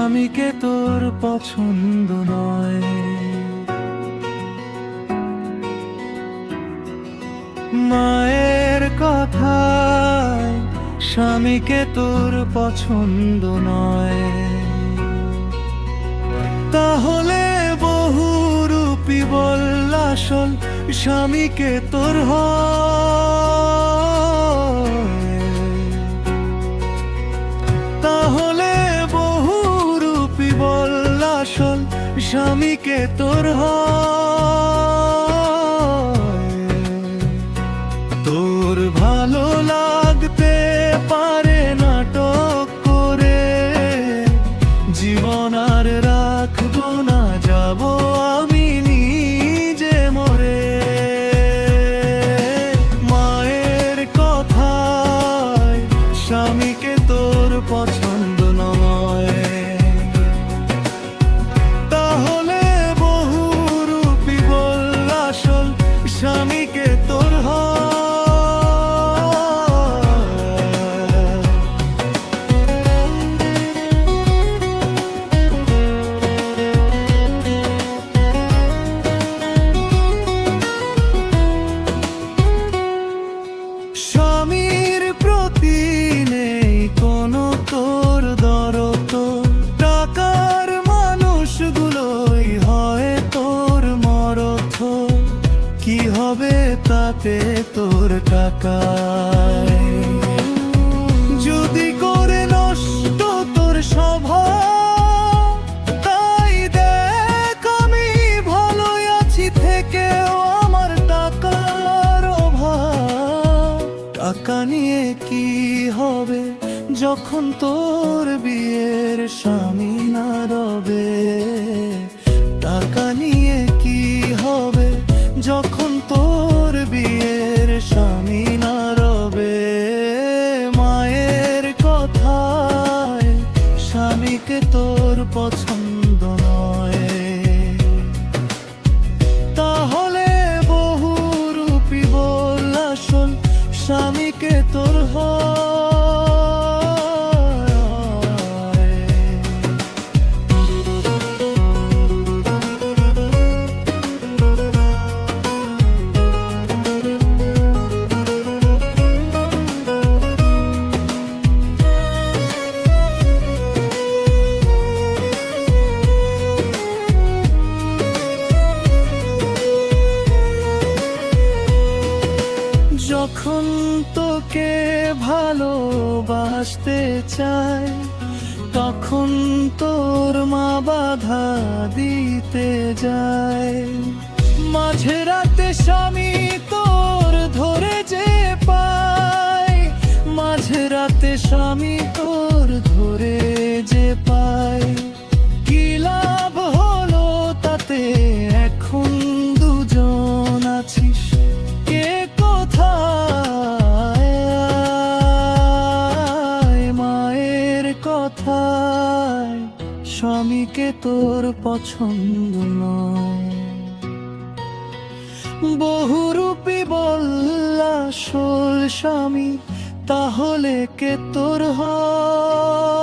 স্বামীকে তোর পছন্দ নয়। মায়ের কথায় স্বামীকে তোর পছন্দ নয়, তাহলে বহুরূপী বল আসল স্বামীকে তোর হয়। তাহলে বহুরূপী বল আসল স্বামীকে তোর হয়। তোর ভালো লাগতে পারে নাটক করে, জীবন আর রাখবো না, যাব আমি নিজে মরে। মায়ের কথায় স্বামীকে তোর পছন্দ নয়, তাহলে বহুরূপী বল আসল স্বামীকে তোর হয়। স্বামীর প্রতি নেই কোনো তোর দরদ, টাকার মানুষগুলোই হয় তোর মরথ। কি হবে তাতে তোর টাকায়, যদি করে নষ্ট তোর স্বভাব। তাই দেখ আমি ভালোই আছি থেকেও আমার টাকার অভাব। টাকা নিয়ে কি হবে যখন তোর বিয়ের স্বামী না রবে? টাকা নিয়ে কি হবে যখন তোর বিয়ের স্বামী না রবে? মায়ের কথায় স্বামীকে তোর পছন্দ নয়, তাহলে বহুরূপী বল আসল স্বামীকে তোর হয়। যখন তোকে ভালোবাসতে চায়, তখন তোর মা বাধা দিতে যায়। মাঝে রাতে স্বামী তোর ধরে যে পায়, মাঝে রাতে স্বামী তোর ধরে যে পায়। কি লাভ হলো তাতে এখন দুজন আছিস, কে কোথায়? মায়ের কথায় স্বামীকে তোর পছন্দ নয়, বহুরূপী বল আসল স্বামী, তাহলে কে তোর হয়?